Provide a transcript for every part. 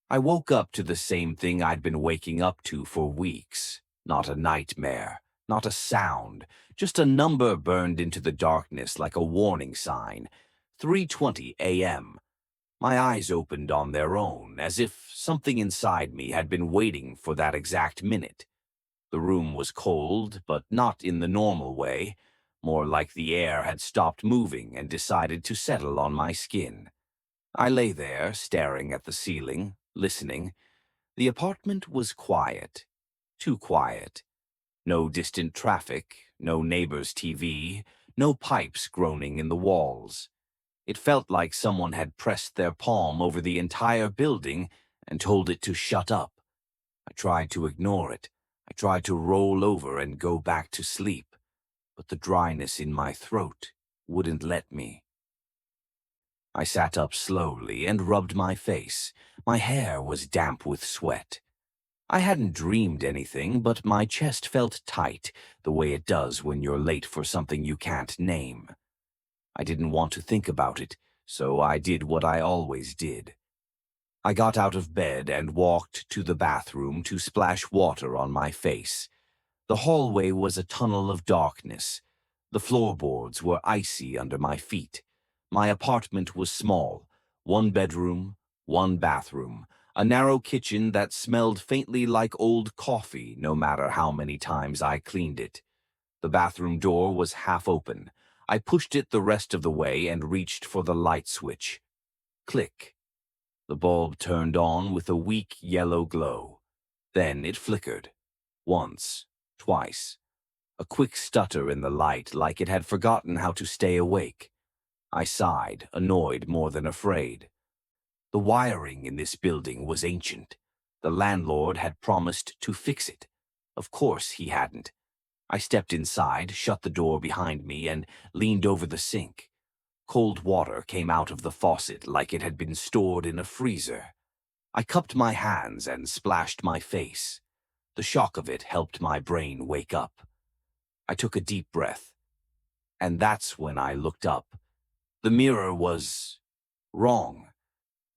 I woke up to the same thing I'd been waking up to for weeks. Not a nightmare, not a sound, just a number burned into the darkness like a warning sign. 3:20 a.m. My eyes opened on their own, as if something inside me had been waiting for that exact minute. The room was cold, but not in the normal way, more like the air had stopped moving and decided to settle on my skin. I lay there, staring at the ceiling, listening. The apartment was quiet. Too quiet. No distant traffic, no neighbor's TV, no pipes groaning in the walls. It felt like someone had pressed their palm over the entire building and told it to shut up. I tried to ignore it. I tried to roll over and go back to sleep, but the dryness in my throat wouldn't let me. I sat up slowly and rubbed my face. My hair was damp with sweat. I hadn't dreamed anything, but my chest felt tight, the way it does when you're late for something you can't name. I didn't want to think about it, so I did what I always did. I got out of bed and walked to the bathroom to splash water on my face. The hallway was a tunnel of darkness. The floorboards were icy under my feet. My apartment was small, one bedroom, one bathroom, a narrow kitchen that smelled faintly like old coffee no matter how many times I cleaned it. The bathroom door was half open. I pushed it the rest of the way and reached for the light switch. Click. The bulb turned on with a weak yellow glow. Then it flickered. Once, twice. A quick stutter in the light, like it had forgotten how to stay awake. I sighed, annoyed more than afraid. The wiring in this building was ancient. The landlord had promised to fix it. Of course he hadn't. I stepped inside, shut the door behind me, and leaned over the sink. Cold water came out of the faucet like it had been stored in a freezer. I cupped my hands and splashed my face. The shock of it helped my brain wake up. I took a deep breath. And that's when I looked up. The mirror was wrong.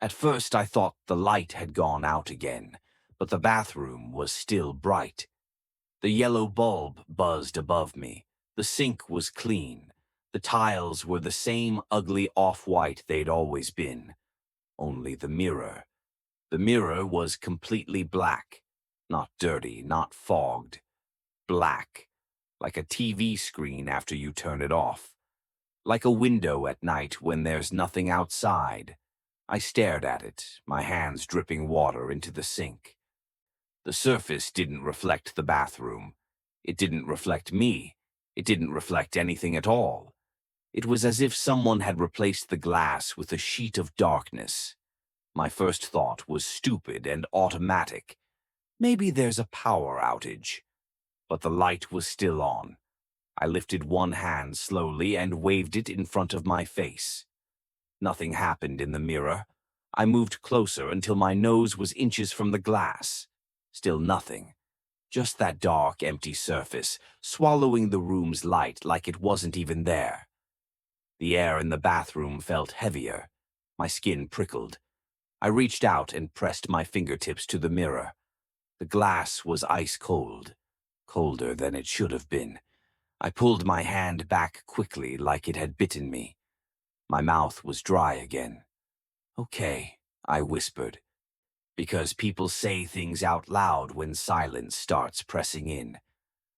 At first I thought the light had gone out again, but the bathroom was still bright. The yellow bulb buzzed above me. The sink was clean. The tiles were the same ugly off-white they'd always been. Only the mirror. The mirror was completely black. Not dirty, not fogged. Black. Like a TV screen after you turn it off. Like a window at night when there's nothing outside. I stared at it, my hands dripping water into the sink. The surface didn't reflect the bathroom. It didn't reflect me. It didn't reflect anything at all. It was as if someone had replaced the glass with a sheet of darkness. My first thought was stupid and automatic. Maybe there's a power outage. But the light was still on. I lifted one hand slowly and waved it in front of my face. Nothing happened in the mirror. I moved closer until my nose was inches from the glass. Still nothing. Just that dark, empty surface, swallowing the room's light like it wasn't even there. The air in the bathroom felt heavier. My skin prickled. I reached out and pressed my fingertips to the mirror. The glass was ice cold. Colder than it should have been. I pulled my hand back quickly like it had bitten me. My mouth was dry again. "Okay," I whispered, because people say things out loud when silence starts pressing in.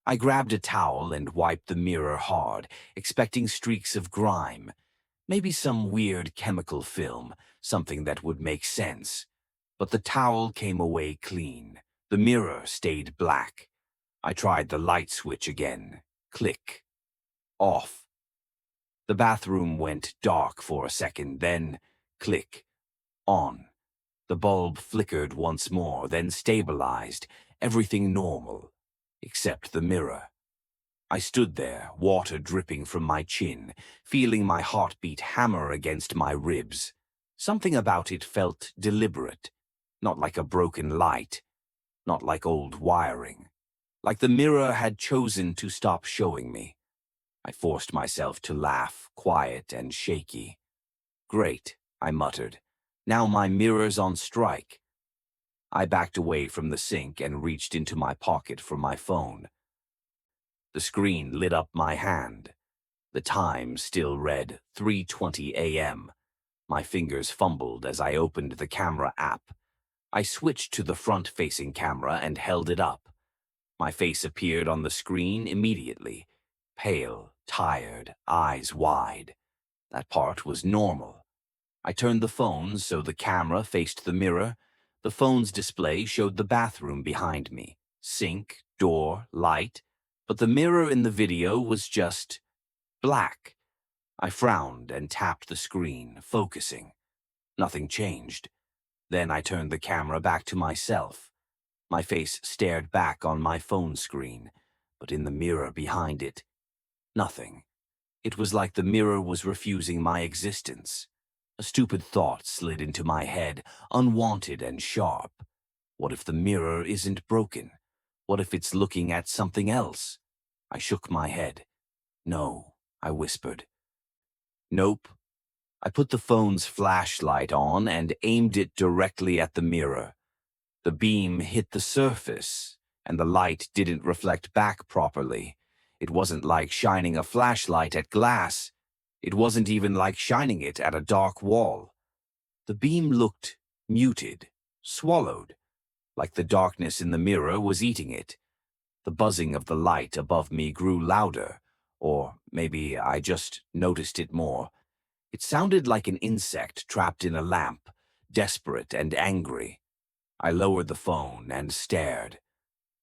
I grabbed a towel and wiped the mirror hard, expecting streaks of grime. Maybe some weird chemical film, something that would make sense. But the towel came away clean. The mirror stayed black. I tried the light switch again. Click. Off. The bathroom went dark for a second, then click. On. The bulb flickered once more, then stabilized. Everything normal. Except the mirror. I stood there, water dripping from my chin, feeling my heartbeat hammer against my ribs. Something about it felt deliberate. Not like a broken light. Not like old wiring. Like the mirror had chosen to stop showing me. I forced myself to laugh, quiet and shaky. "Great," I muttered. "Now my mirror's on strike." I backed away from the sink and reached into my pocket for my phone. The screen lit up my hand. The time still read 3:20 a.m. My fingers fumbled as I opened the camera app. I switched to the front-facing camera and held it up. My face appeared on the screen immediately. Pale, tired, eyes wide. That part was normal. I turned the phone so the camera faced the mirror. The phone's display showed the bathroom behind me. Sink, door, light. But the mirror in the video was just black. I frowned and tapped the screen, focusing. Nothing changed. Then I turned the camera back to myself. My face stared back on my phone screen, but in the mirror behind it, nothing. It was like the mirror was refusing my existence. A stupid thought slid into my head, unwanted and sharp. What if the mirror isn't broken? What if it's looking at something else? I shook my head. No, I whispered. Nope. I put the phone's flashlight on and aimed it directly at the mirror. The beam hit the surface, and the light didn't reflect back properly. It wasn't like shining a flashlight at glass. It wasn't even like shining it at a dark wall. The beam looked muted, swallowed, like the darkness in the mirror was eating it. The buzzing of the light above me grew louder, or maybe I just noticed it more. It sounded like an insect trapped in a lamp, desperate and angry. I lowered the phone and stared.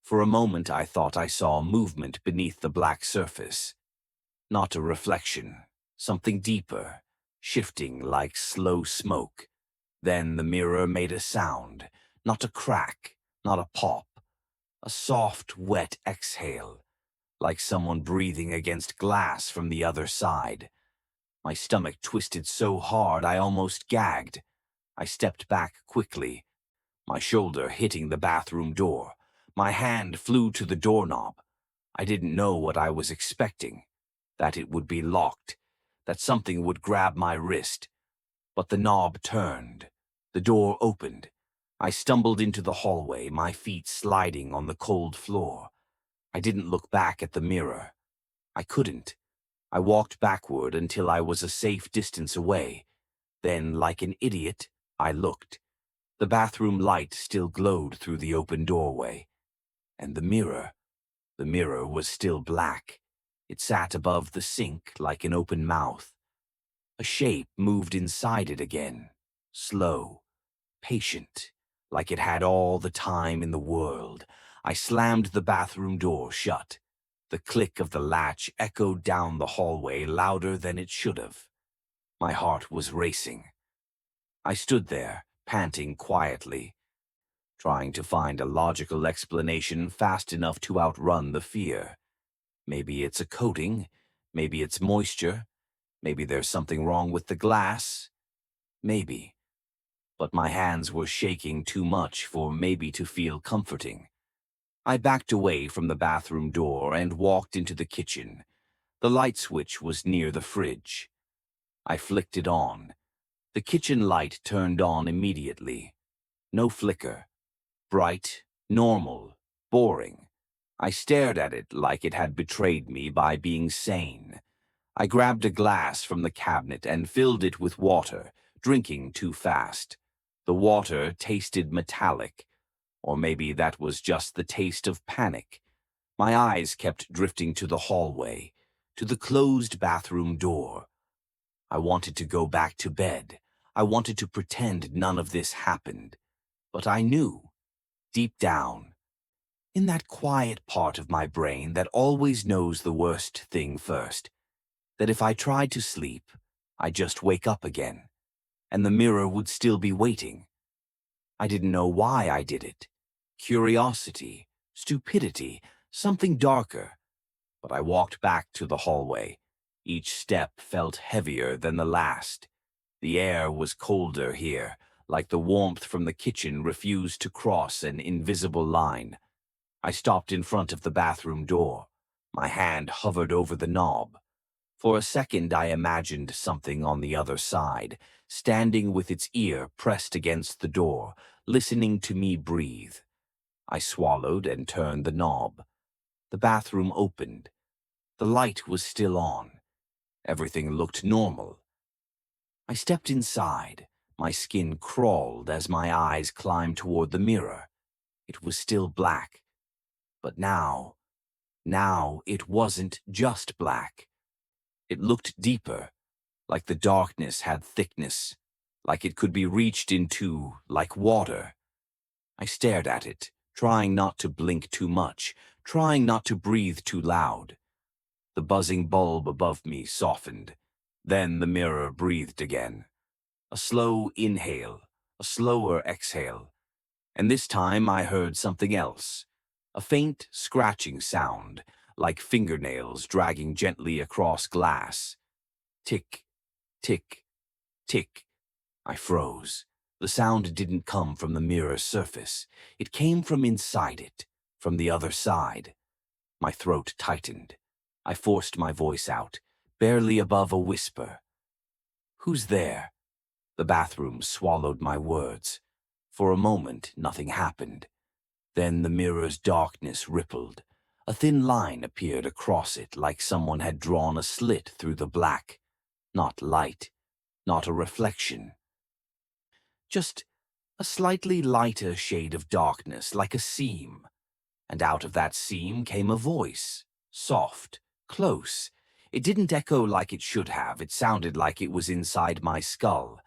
For a moment I thought I saw movement beneath the black surface. Not a reflection, something deeper, shifting like slow smoke. Then the mirror made a sound, not a crack, not a pop. A soft, wet exhale, like someone breathing against glass from the other side. My stomach twisted so hard I almost gagged. I stepped back quickly, my shoulder hitting the bathroom door. My hand flew to the doorknob. I didn't know what I was expecting, that it would be locked, that something would grab my wrist. But the knob turned. The door opened. I stumbled into the hallway, my feet sliding on the cold floor. I didn't look back at the mirror. I couldn't. I walked backward until I was a safe distance away. Then, like an idiot, I looked. The bathroom light still glowed through the open doorway. And the mirror was still black. It sat above the sink like an open mouth. A shape moved inside it again, slow, patient, like it had all the time in the world. I slammed the bathroom door shut. The click of the latch echoed down the hallway louder than it should have. My heart was racing. I stood there, panting quietly, trying to find a logical explanation fast enough to outrun the fear. Maybe it's a coating, maybe it's moisture, maybe there's something wrong with the glass. Maybe. But my hands were shaking too much for maybe to feel comforting. I backed away from the bathroom door and walked into the kitchen. The light switch was near the fridge. I flicked it on. The kitchen light turned on immediately. No flicker. Bright, normal, boring. I stared at it like it had betrayed me by being sane. I grabbed a glass from the cabinet and filled it with water, drinking too fast. The water tasted metallic, or maybe that was just the taste of panic. My eyes kept drifting to the hallway, to the closed bathroom door. I wanted to go back to bed. I wanted to pretend none of this happened. But I knew, deep down, in that quiet part of my brain that always knows the worst thing first, that if I tried to sleep, I'd just wake up again, and the mirror would still be waiting. I didn't know why I did it. Curiosity, stupidity, something darker. But I walked back to the hallway. Each step felt heavier than the last. The air was colder here, like the warmth from the kitchen refused to cross an invisible line. I stopped in front of the bathroom door. My hand hovered over the knob. For a second I imagined something on the other side, standing with its ear pressed against the door, listening to me breathe. I swallowed and turned the knob. The bathroom opened. The light was still on. Everything looked normal. I stepped inside. My skin crawled as my eyes climbed toward the mirror. It was still black. But now it wasn't just black. It looked deeper, like the darkness had thickness, like it could be reached into, like water. I stared at it, trying not to blink too much, trying not to breathe too loud. The buzzing bulb above me softened. Then the mirror breathed again. A slow inhale, a slower exhale. And this time I heard something else. A faint scratching sound, like fingernails dragging gently across glass. Tick, tick, tick. I froze. The sound didn't come from the mirror's surface. It came from inside it, from the other side. My throat tightened. I forced my voice out, barely above a whisper. "Who's there?" The bathroom swallowed my words. For a moment, nothing happened. Then the mirror's darkness rippled. A thin line appeared across it like someone had drawn a slit through the black. Not light, not a reflection. Just a slightly lighter shade of darkness, like a seam. And out of that seam came a voice, soft, close. It didn't echo like it should have. It sounded like it was inside my skull.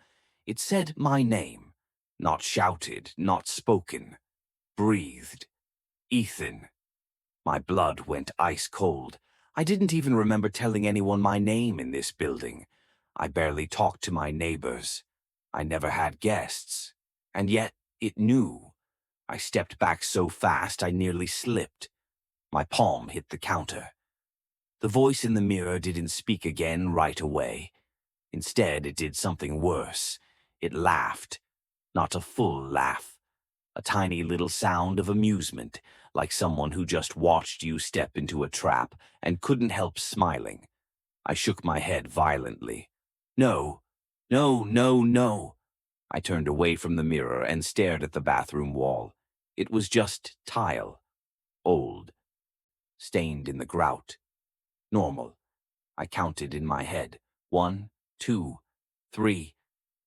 It said my name, not shouted, not spoken. Breathed. Ethan. My blood went ice cold. I didn't even remember telling anyone my name in this building. I barely talked to my neighbors. I never had guests. And yet, it knew. I stepped back so fast I nearly slipped. My palm hit the counter. The voice in the mirror didn't speak again right away. Instead, it did something worse. It laughed. Not a full laugh. A tiny little sound of amusement, like someone who just watched you step into a trap and couldn't help smiling. I shook my head violently. No, no, no, no. I turned away from the mirror and stared at the bathroom wall. It was just tile. Old. Stained in the grout. Normal. I counted in my head. 1, 2, 3.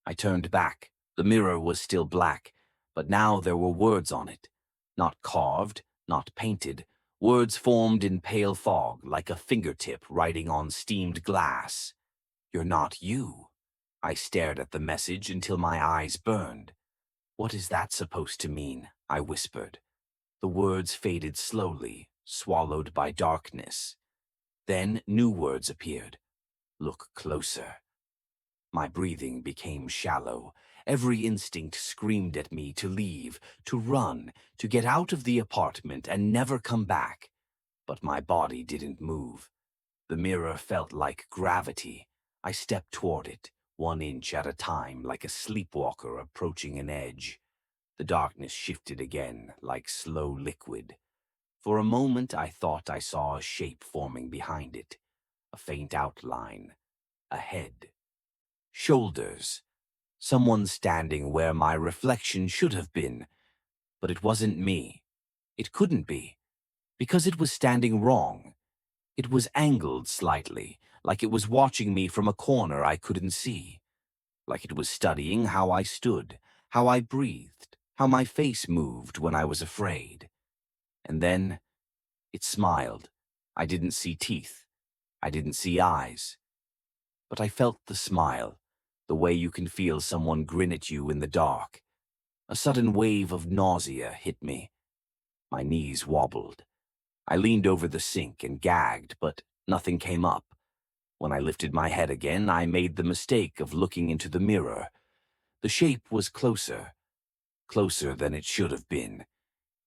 I turned back. The mirror was still black, but now there were words on it. Not carved, not painted. Words formed in pale fog, like a fingertip writing on steamed glass. "You're not you." I stared at the message until my eyes burned. "What is that supposed to mean?" I whispered. The words faded slowly, swallowed by darkness. Then new words appeared. "Look closer." My breathing became shallow. Every instinct screamed at me to leave, to run, to get out of the apartment and never come back. But my body didn't move. The mirror felt like gravity. I stepped toward it, 1 inch at a time, like a sleepwalker approaching an edge. The darkness shifted again, like slow liquid. For a moment I thought I saw a shape forming behind it. A faint outline. A head. Shoulders. Someone standing where my reflection should have been. But it wasn't me. It couldn't be. Because it was standing wrong. It was angled slightly, like it was watching me from a corner I couldn't see. Like it was studying how I stood, how I breathed, how my face moved when I was afraid. And then it smiled. I didn't see teeth. I didn't see eyes. But I felt the smile, the way you can feel someone grin at you in the dark. A sudden wave of nausea hit me. My knees wobbled. I leaned over the sink and gagged, but nothing came up. When I lifted my head again, I made the mistake of looking into the mirror. The shape was closer. Closer than it should have been.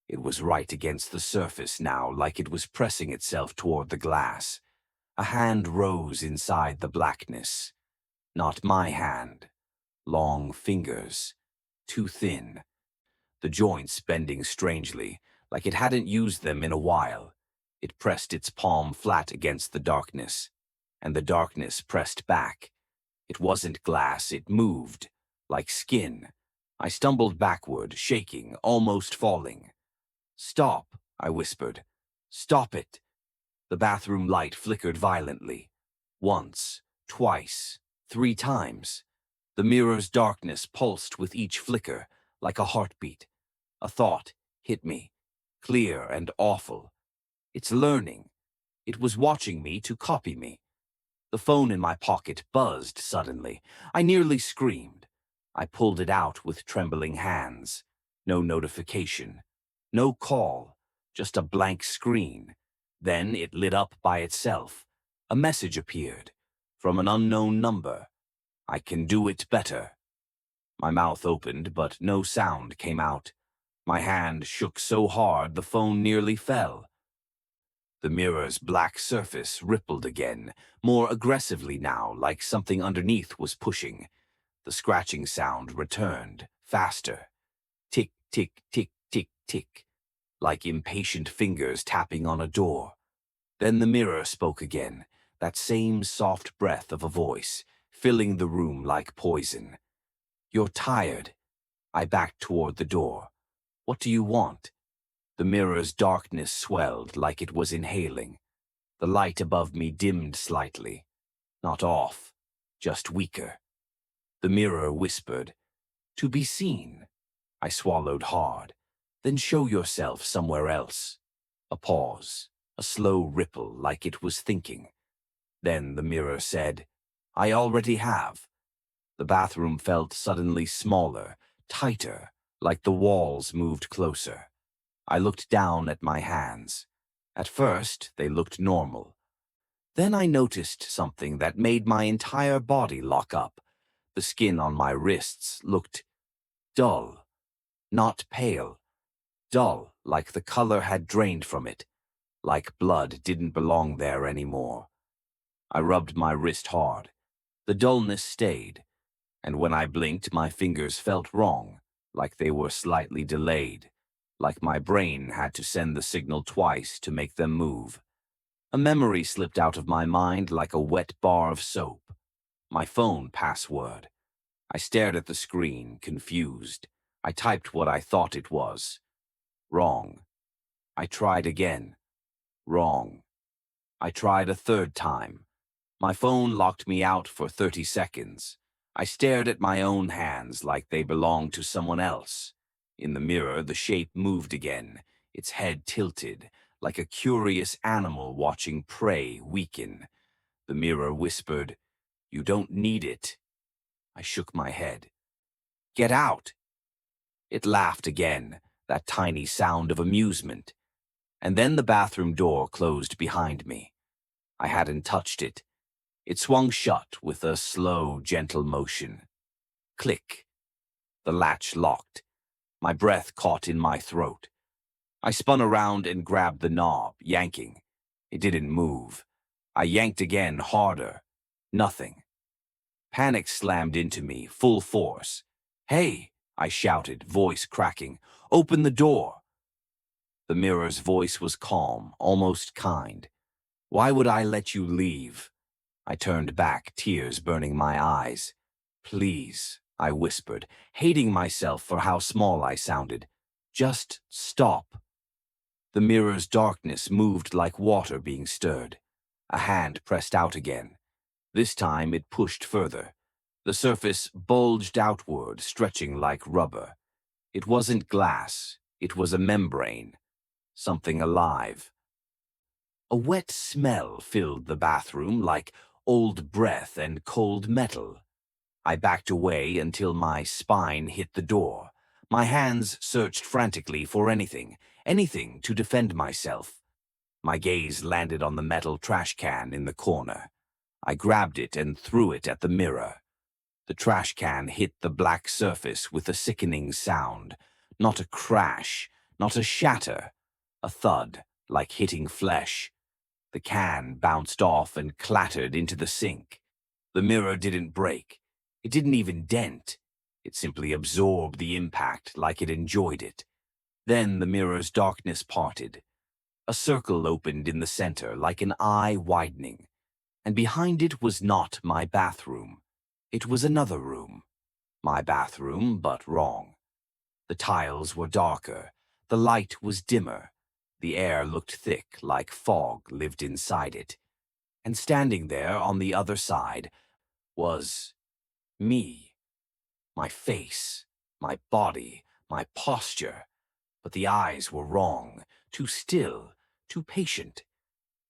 It was right against the surface now, like it was pressing itself toward the glass. A hand rose inside the blackness. Not my hand. Long fingers. Too thin. The joints bending strangely, like it hadn't used them in a while. It pressed its palm flat against the darkness, and the darkness pressed back. It wasn't glass, it moved, like skin. I stumbled backward, shaking, almost falling. "Stop," I whispered. "Stop it." The bathroom light flickered violently. Once, twice, 3 times. The mirror's darkness pulsed with each flicker, like a heartbeat. A thought hit me, clear and awful. It's learning. It was watching me to copy me. The phone in my pocket buzzed suddenly. I nearly screamed. I pulled it out with trembling hands. No notification. No call. Just a blank screen. Then it lit up by itself. A message appeared. From an unknown number. "I can do it better." My mouth opened, but no sound came out. My hand shook so hard the phone nearly fell. The mirror's black surface rippled again, more aggressively now, like something underneath was pushing. The scratching sound returned, faster. Tick, tick, tick, tick, tick, like impatient fingers tapping on a door. Then the mirror spoke again, that same soft breath of a voice, filling the room like poison. "You're tired." I backed toward the door. "What do you want?" The mirror's darkness swelled like it was inhaling. The light above me dimmed slightly. Not off, just weaker. The mirror whispered, "To be seen." I swallowed hard. "Then show yourself somewhere else." A pause, a slow ripple like it was thinking. Then the mirror said, "I already have." The bathroom felt suddenly smaller, tighter, like the walls moved closer. I looked down at my hands. At first, they looked normal. Then I noticed something that made my entire body lock up. The skin on my wrists looked dull, not pale, dull, like the color had drained from it, like blood didn't belong there anymore. I rubbed my wrist hard. The dullness stayed, and when I blinked, my fingers felt wrong, like they were slightly delayed, like my brain had to send the signal twice to make them move. A memory slipped out of my mind like a wet bar of soap. My phone password. I stared at the screen, confused. I typed what I thought it was. Wrong. I tried again. Wrong. I tried a third time. My phone locked me out for 30 seconds. I stared at my own hands like they belonged to someone else. In the mirror, the shape moved again, its head tilted, like a curious animal watching prey weaken. The mirror whispered, "You don't need it." I shook my head. "Get out!" It laughed again, that tiny sound of amusement. And then the bathroom door closed behind me. I hadn't touched it. It swung shut with a slow, gentle motion. Click. The latch locked. My breath caught in my throat. I spun around and grabbed the knob, yanking. It didn't move. I yanked again, harder. Nothing. Panic slammed into me, full force. "Hey!" I shouted, voice cracking. "Open the door!" The mirror's voice was calm, almost kind. "Why would I let you leave?" I turned back, tears burning my eyes. "Please," I whispered, hating myself for how small I sounded. "Just stop." The mirror's darkness moved like water being stirred. A hand pressed out again. This time it pushed further. The surface bulged outward, stretching like rubber. It wasn't glass. It was a membrane. Something alive. A wet smell filled the bathroom, like old breath and cold metal. I backed away until my spine hit the door. My hands searched frantically for anything, anything to defend myself. My gaze landed on the metal trash can in the corner. I grabbed it and threw it at the mirror. The trash can hit the black surface with a sickening sound. Not a crash, not a shatter. A thud, like hitting flesh. The can bounced off and clattered into the sink. The mirror didn't break. It didn't even dent. It simply absorbed the impact like it enjoyed it. Then the mirror's darkness parted. A circle opened in the center like an eye widening. And behind it was not my bathroom. It was another room. My bathroom, but wrong. The tiles were darker. The light was dimmer. The air looked thick, like fog lived inside it. And standing there on the other side was me. My face, my body, my posture. But the eyes were wrong, too still, too patient.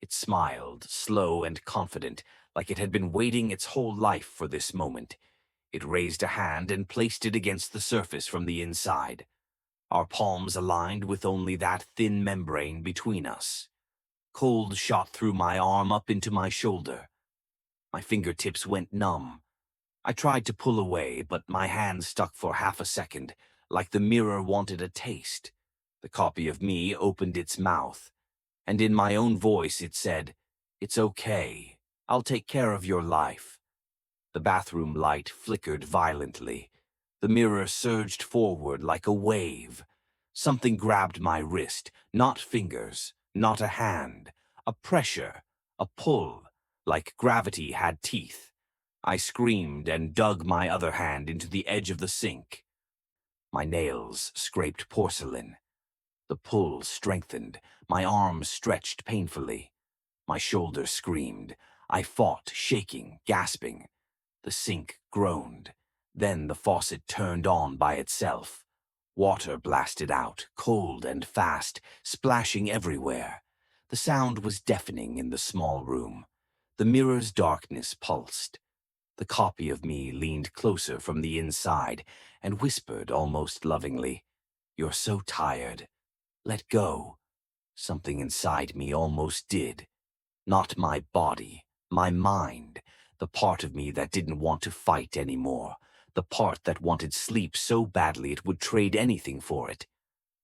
It smiled, slow and confident, like it had been waiting its whole life for this moment. It raised a hand and placed it against the surface from the inside. Our palms aligned with only that thin membrane between us. Cold shot through my arm up into my shoulder. My fingertips went numb. I tried to pull away, but my hand stuck for half a second, like the mirror wanted a taste. The copy of me opened its mouth, and in my own voice it said, "It's okay. I'll take care of your life." The bathroom light flickered violently. The mirror surged forward like a wave. Something grabbed my wrist, not fingers, not a hand. A pressure, a pull, like gravity had teeth. I screamed and dug my other hand into the edge of the sink. My nails scraped porcelain. The pull strengthened. My arms stretched painfully. My shoulder screamed. I fought, shaking, gasping. The sink groaned. Then the faucet turned on by itself. Water blasted out, cold and fast, splashing everywhere. The sound was deafening in the small room. The mirror's darkness pulsed. The copy of me leaned closer from the inside and whispered almost lovingly, "You're so tired. Let go." Something inside me almost did. Not my body, my mind, the part of me that didn't want to fight anymore, the part that wanted sleep so badly it would trade anything for it.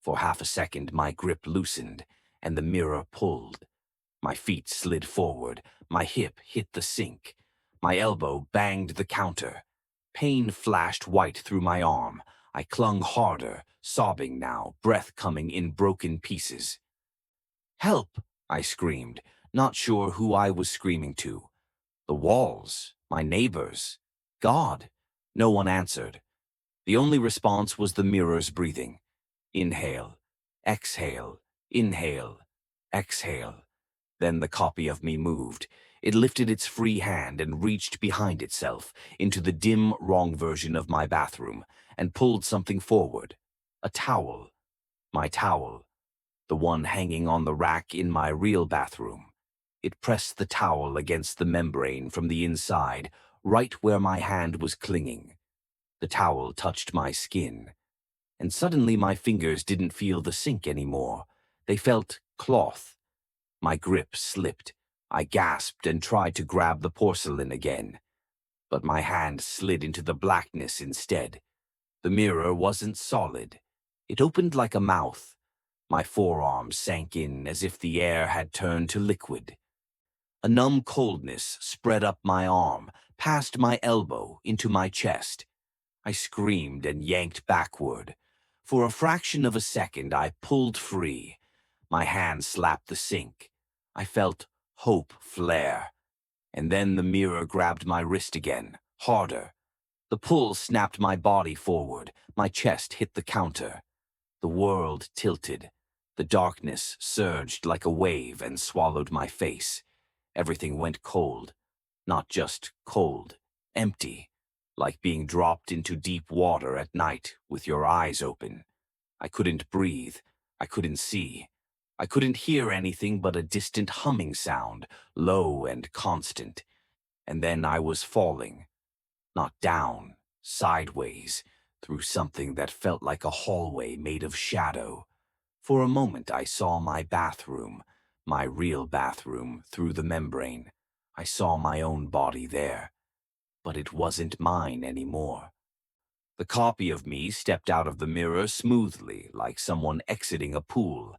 For half a second my grip loosened, and the mirror pulled. My feet slid forward, my hip hit the sink. My elbow banged the counter. Pain flashed white through my arm. I clung harder, sobbing now, breath coming in broken pieces. "Help!" I screamed, not sure who I was screaming to. The walls, my neighbors, God. No one answered. The only response was the mirror's breathing. Inhale, exhale, inhale, exhale. Then the copy of me moved. It lifted its free hand and reached behind itself into the dim, wrong version of my bathroom and pulled something forward. A towel. My towel. The one hanging on the rack in my real bathroom. It pressed the towel against the membrane from the inside, right where my hand was clinging. The towel touched my skin, and suddenly my fingers didn't feel the sink anymore. They felt cloth. My grip slipped. I gasped and tried to grab the porcelain again, but my hand slid into the blackness instead. The mirror wasn't solid. It opened like a mouth. My forearm sank in as if the air had turned to liquid. A numb coldness spread up my arm, past my elbow, into my chest. I screamed and yanked backward. For a fraction of a second, I pulled free. My hand slapped the sink. I felt hope flare. And then the mirror grabbed my wrist again, harder. The pull snapped my body forward. My chest hit the counter. The world tilted. The darkness surged like a wave and swallowed my face. Everything went cold. Not just cold, empty, like being dropped into deep water at night with your eyes open. I couldn't breathe. I couldn't see. I couldn't hear anything but a distant humming sound, low and constant. And then I was falling. Not down, sideways, through something that felt like a hallway made of shadow. For a moment I saw my bathroom, my real bathroom, through the membrane. I saw my own body there. But it wasn't mine anymore. The copy of me stepped out of the mirror smoothly, like someone exiting a pool.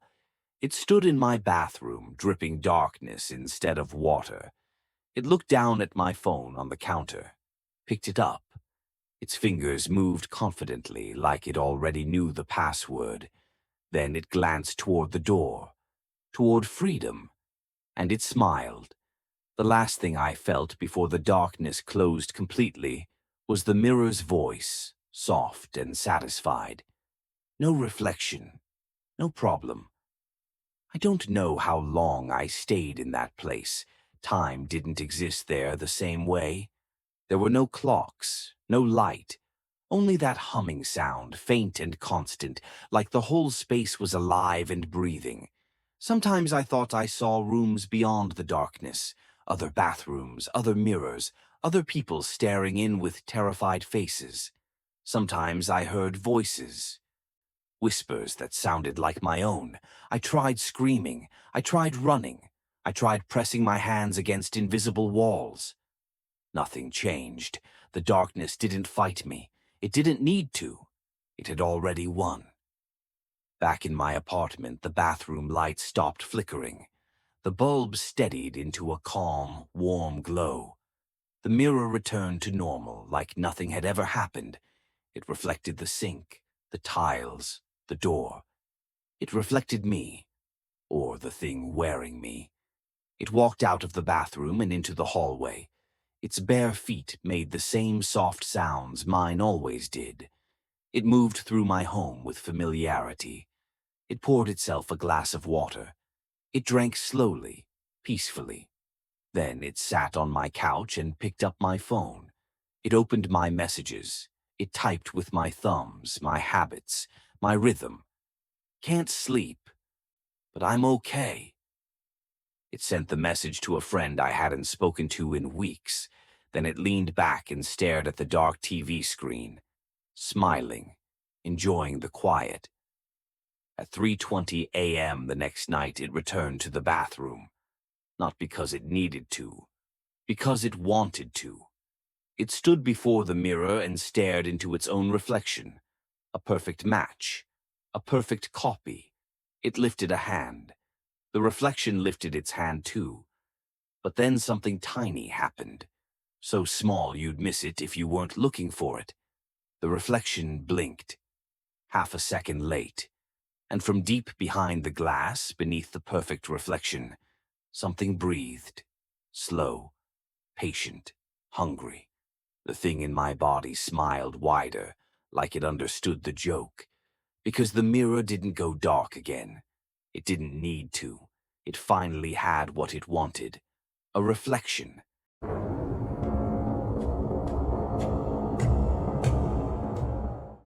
It stood in my bathroom, dripping darkness instead of water. It looked down at my phone on the counter, picked it up. Its fingers moved confidently, like it already knew the password. Then it glanced toward the door, toward freedom, and it smiled. The last thing I felt before the darkness closed completely was the mirror's voice, soft and satisfied. No reflection, no problem. I don't know how long I stayed in that place. Time didn't exist there the same way. There were no clocks, no light, only that humming sound, faint and constant, like the whole space was alive and breathing. Sometimes I thought I saw rooms beyond the darkness, other bathrooms, other mirrors, other people staring in with terrified faces. Sometimes I heard voices, whispers that sounded like my own. I tried screaming. I tried running. I tried pressing my hands against invisible walls. Nothing changed. The darkness didn't fight me. It didn't need to. It had already won. Back in my apartment, the bathroom light stopped flickering. The bulb steadied into a calm, warm glow. The mirror returned to normal, like nothing had ever happened. It reflected the sink, the tiles, the door. It reflected me, or the thing wearing me. It walked out of the bathroom and into the hallway. Its bare feet made the same soft sounds mine always did. It moved through my home with familiarity. It poured itself a glass of water. It drank slowly, peacefully. Then it sat on my couch and picked up my phone. It opened my messages. It typed with my thumbs, my habits, my rhythm. Can't sleep, but I'm okay. It sent the message to a friend I hadn't spoken to in weeks. Then it leaned back and stared at the dark TV screen, smiling, enjoying the quiet. At 3:20 a.m. the next night, it returned to the bathroom. Not because it needed to, because it wanted to. It stood before the mirror and stared into its own reflection. A perfect match, a perfect copy. It lifted a hand. The reflection lifted its hand too. But then something tiny happened. So small you'd miss it if you weren't looking for it. The reflection blinked, half a second late. And from deep behind the glass, beneath the perfect reflection, something breathed, slow, patient, hungry. The thing in my body smiled wider, like it understood the joke. Because the mirror didn't go dark again. It didn't need to. It finally had what it wanted. A reflection.